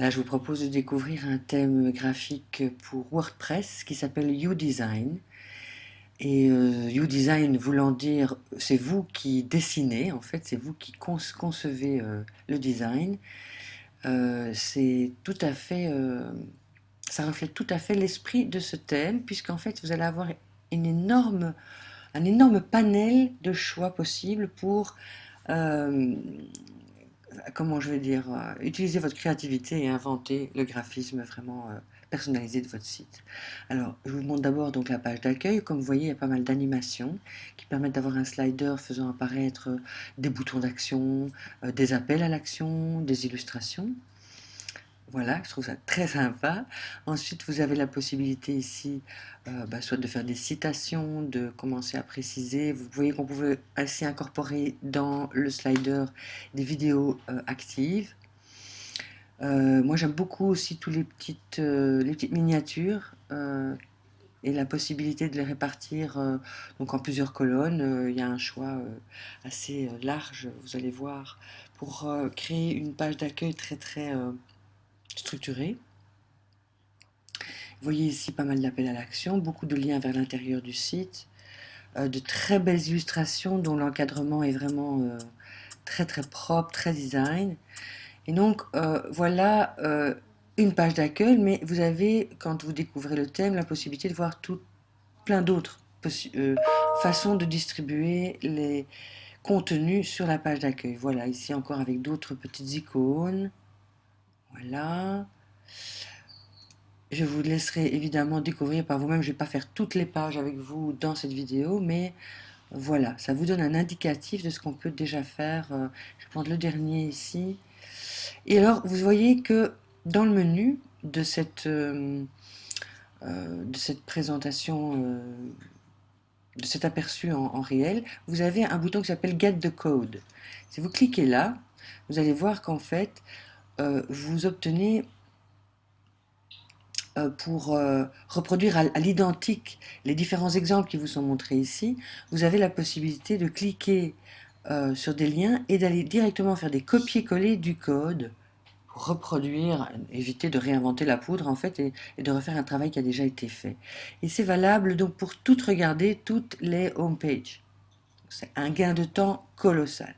Là, je vous propose de découvrir un thème graphique pour WordPress qui s'appelle UDesign. Et UDesign voulant dire, c'est vous qui dessinez, en fait, c'est vous qui concevez le design. C'est tout à fait, ça reflète tout à fait l'esprit de ce thème, puisqu'en fait, vous allez avoir un énorme panel de choix possibles pour comment je vais dire, utiliser votre créativité et inventer le graphisme vraiment personnalisé de votre site. Alors, je vous montre d'abord donc la page d'accueil. Comme vous voyez, il y a pas mal d'animations qui permettent d'avoir un slider faisant apparaître des boutons d'action, des appels à l'action, des illustrations. Voilà, je trouve ça très sympa. Ensuite, vous avez la possibilité ici, soit de faire des citations, de commencer à préciser. Vous voyez qu'on pouvait ainsi incorporer dans le slider des vidéos actives. Moi, j'aime beaucoup aussi tous les petites miniatures et la possibilité de les répartir donc en plusieurs colonnes. Il y a un choix assez large, vous allez voir, pour créer une page d'accueil très structurée. Vous voyez ici pas mal d'appels à l'action, beaucoup de liens vers l'intérieur du site, de très belles illustrations dont l'encadrement est vraiment très propre, très design. Et donc voilà une page d'accueil, mais vous avez, quand vous découvrez le thème, la possibilité de voir plein d'autres façons de distribuer les contenus sur la page d'accueil. Voilà, ici encore avec d'autres petites icônes. Voilà. Je vous laisserai évidemment découvrir par vous-même. Je ne vais pas faire toutes les pages avec vous dans cette vidéo, mais voilà, ça vous donne un indicatif de ce qu'on peut déjà faire. Je vais prendre le dernier ici. Et alors, vous voyez que dans le menu de cette présentation, de cet aperçu en réel, vous avez un bouton qui s'appelle Get the Code. Si vous cliquez là, vous allez voir qu'en fait, vous obtenez pour reproduire à l'identique les différents exemples qui vous sont montrés ici, vous avez la possibilité de cliquer sur des liens et d'aller directement faire des copier-coller du code pour reproduire, éviter de réinventer la poudre en fait et de refaire un travail qui a déjà été fait. Et c'est valable donc pour regarder toutes les homepages. C'est un gain de temps colossal.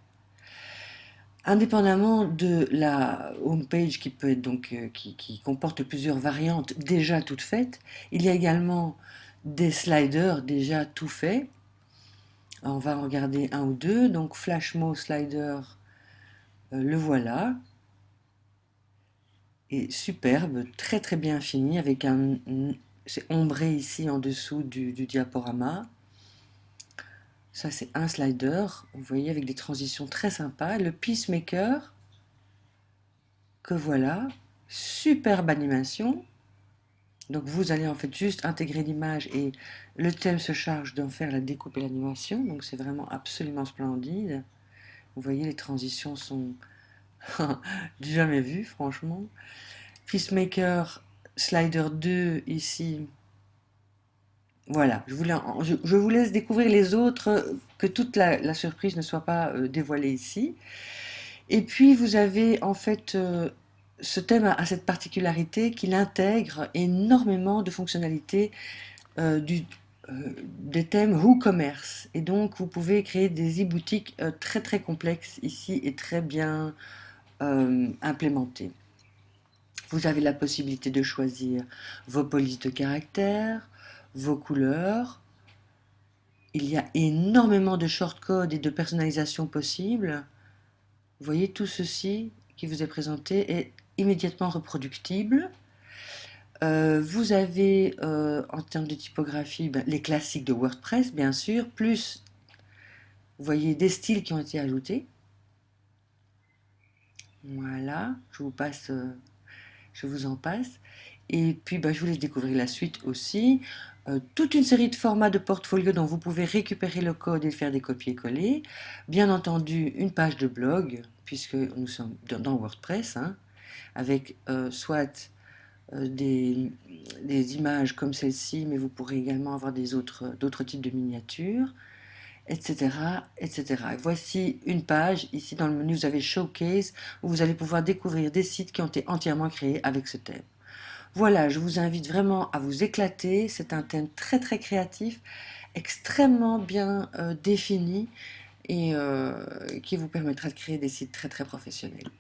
Indépendamment de la homepage qui peut être donc qui comporte plusieurs variantes déjà toutes faites, il y a également des sliders déjà tout faits. On va en regarder un ou deux. Donc Flashmo Slider, le voilà. Et superbe, très bien fini avec c'est ombré ici en dessous du diaporama. Ça c'est un slider, vous voyez avec des transitions très sympas. Le Peacemaker, que voilà, superbe animation. Donc vous allez en fait juste intégrer l'image et le thème se charge d'en faire la découpe et l'animation. Donc c'est vraiment absolument splendide. Vous voyez les transitions sont du jamais vu franchement. Peacemaker Slider 2 ici. Voilà, je vous laisse découvrir les autres, que toute la surprise ne soit pas dévoilée ici. Et puis vous avez en fait ce thème a cette particularité qu'il intègre énormément de fonctionnalités euh, du, des thèmes WooCommerce. Et donc vous pouvez créer des e-boutiques très complexes ici et très bien implémentées. Vous avez la possibilité de choisir vos polices de caractère, vos couleurs. Il y a énormément de shortcodes et de personnalisation possibles. Vous voyez, tout ceci qui vous est présenté est immédiatement reproductible. Vous avez, en termes de typographie, les classiques de WordPress, bien sûr, plus, vous voyez, des styles qui ont été ajoutés. Voilà, je vous en passe. Et puis, je vous laisse découvrir la suite aussi. Toute une série de formats de portfolio dont vous pouvez récupérer le code et faire des copier-coller. Bien entendu, une page de blog, puisque nous sommes dans WordPress, hein, avec soit des images comme celle-ci, mais vous pourrez également avoir d'autres types de miniatures. etc., etc. Et voici une page, ici dans le menu, vous avez Showcase, où vous allez pouvoir découvrir des sites qui ont été entièrement créés avec ce thème. Voilà, je vous invite vraiment à vous éclater. C'est un thème très très créatif, extrêmement bien défini et qui vous permettra de créer des sites très très professionnels.